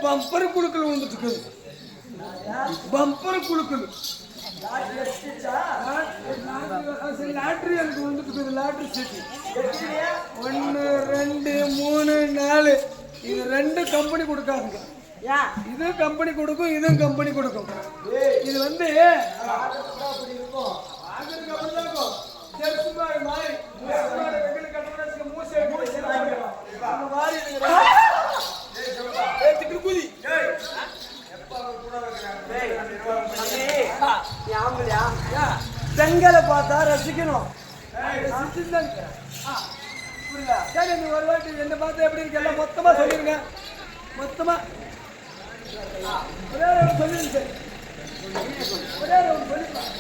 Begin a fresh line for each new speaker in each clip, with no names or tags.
Bumper कुलुकल bumper कुलुकल lottery எனக்கு வந்துட்டு lottery சீட்டு 1 2 3 4 இது 2 கம்பெனி கொடுக்காதுங்க. இது கம்பெனி கொடுக்கும், இதுவும் கம்பெனி கொடுக்கும். இது வந்து செங்கலை பார்த்தா ரசிக்கணும். சரி, நீ ஒரு வாட்டி என்ன பார்த்தா எப்படி இருக்கு எல்லாம் மொத்தமா சொல்லிருங்க. மொத்தமா ஒரே சொல்லிருங்க. ஒரே சொல்லிக்கலாம்.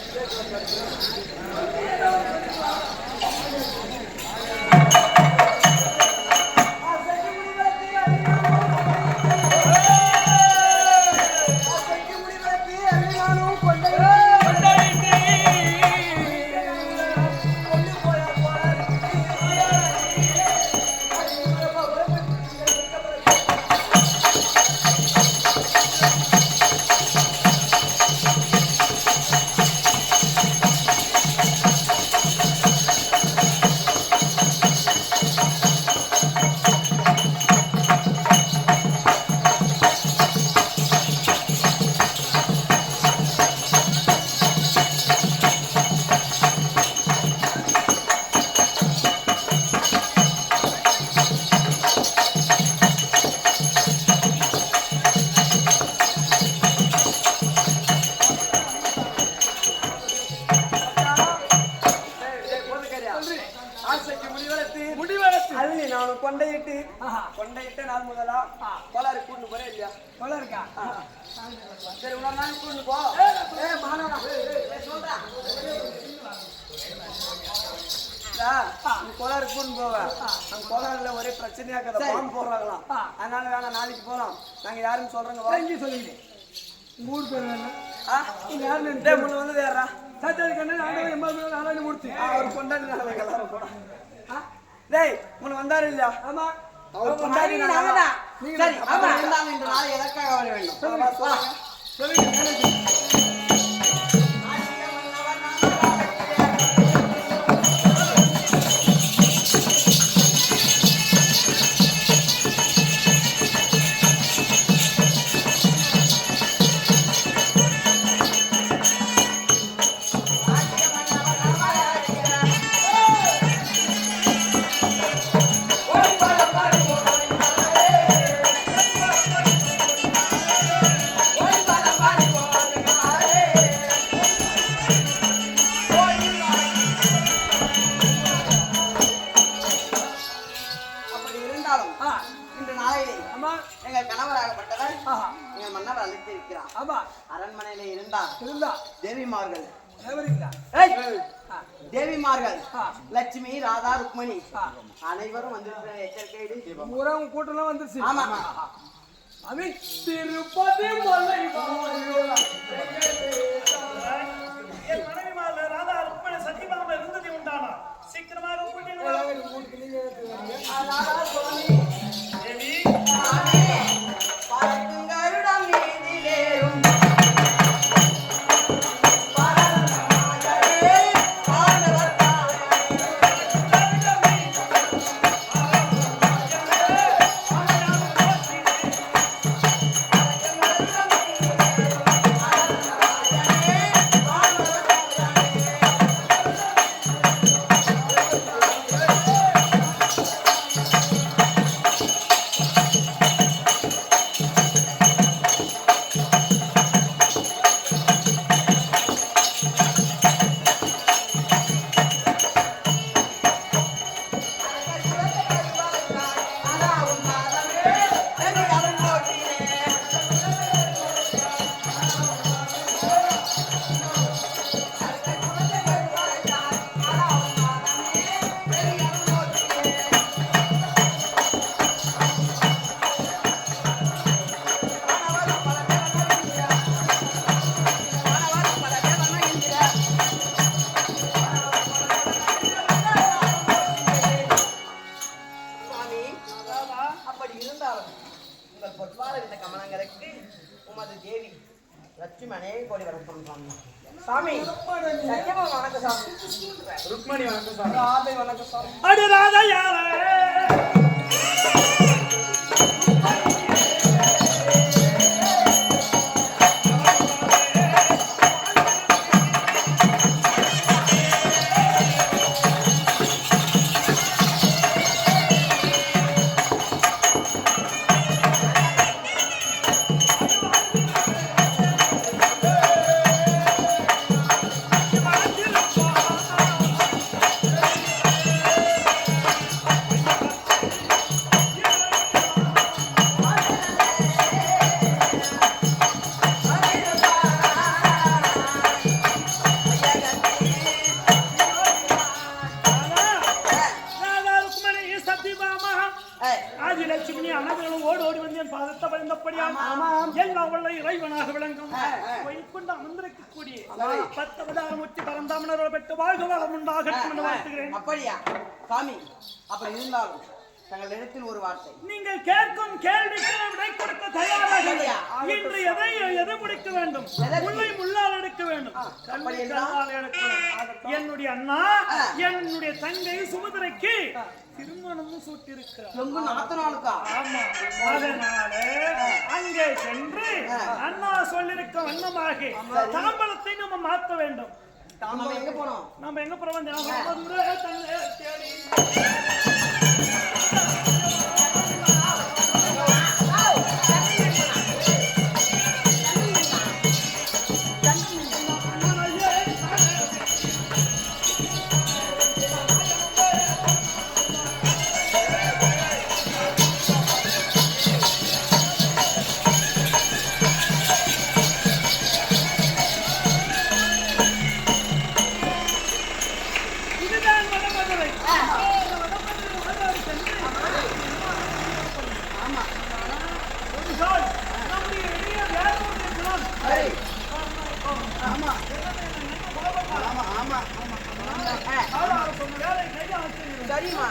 கொண்டையிட்டு நாள் முதலா கோளாறு கூட்டு போறே இல்லையா? கோளாறுக்கா? சரி, உன நாள் கூட்டு போ. கோளாறு கூட்டு போவேன். நம்ம கோளாறுல ஒரே பிரச்சனையா இருக்கா, பாம்பு போடுறாங்களாம். அதனால வேணாம், நாளைக்கு போறோம். நாங்க யாருன்னு சொல்றோங்க. வாங்கி சொல்லிங்க. மூணு பேர் வேணும். யாரு முன்ன வந்தது யாரா? சாச்சாரி கண்ணன் ஆண்டவன் எம்மா நாளாண்டு முடிச்சு அவர் கொண்டாடி நாளை எல்லாரும் போறோம். டேய், முன்ன வந்தாரு இல்லையா? ஆமா, அவர் கொண்டாடி நாளா. சரி, ஆமா, இருந்தாங்க. இந்த நாளை எதற்காக வர வேண்டும் சொல்லுங்க.
இருந்தா தேவிமார்கள்
தேவிமார்கள்
லட்சுமி ராதா ருக்மணி அனைவரும் வந்து எச்சரிக்கை
கூட்டம் வந்துருச்சு.
ஆமா
திருப்பதி மலை
என் மனைவி ராதா ருக்மணி சத்தியபாமா இருந்தது உண்டானா சீக்கிரமாக
சாமி சத்தியமா வணக்கம் சாமி.
ருக்மணி வணக்கம் சாமி. ராதை வணக்கம் சாமி.
அடி ராதா யாரே இறைவனாக விளங்கும் வைகுண்ட அமர்ந்திருக்கக்கூடிய 10 அவதாரமூர்த்தி பரந்தாமனரோடு பெற்று வாழ்க வளம் உண்டாகட்டும் என்று வாழ்த்துகிறேன்.
அப்படியா சாமி? அப்படி இருந்தாலும் தங்கள் இடத்தில் ஒரு வார்த்தை.
நீங்கள் கேட்கும் கேள்விக்கு விடை கொடுக்க தயாராக இன்று எதை முடிக்க வேண்டும்? முல்லை முள்ளால் எடுக்க வேண்டும், கல்லால் எடுக்கணும். என்னுடைய அண்ணா என்னுடைய தங்கை சுமதிரைக்கு திருமணமும் சூட்டிருக்கிறார்.
ஆமா,
அதனால அங்கே சென்று அண்ணா சொல்லிருக்க வண்ணமாக தாம்பலத்தை நம்ம மாற்ற வேண்டும்.
நம்ம எங்க போனோம்? சரிமா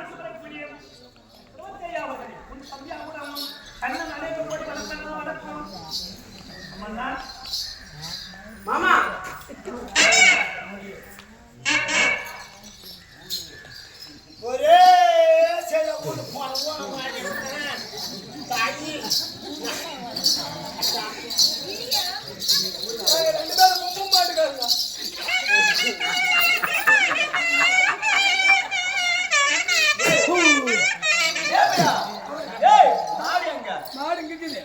அரசு வரக்கூடிய ரோக்கையாவதே உன் தம்பியாவுடன் கண்ணன் அழைப்பு போய் வளர்க்கணும் அம்மன்னா
மாமா
ஒரே சில ஊரு போன மாட்டேங்கிறேன் தாயி ரெண்டு பேரும் கும்ப மாட்டுக்காருங்க
மாடு இருக்குது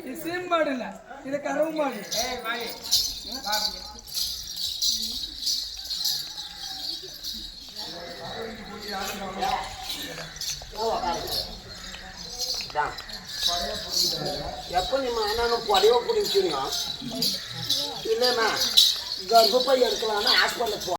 இது சீம்பாடு இல்ல இது கறவு மாடு
எப்ப நீங்க என்னன்னு பொடிவ பிடிச்சிருங்க இல்லைன்னா கர்ப்பப்பை எடுக்கலாம்னா ஹாஸ்பிட்டலுக்கு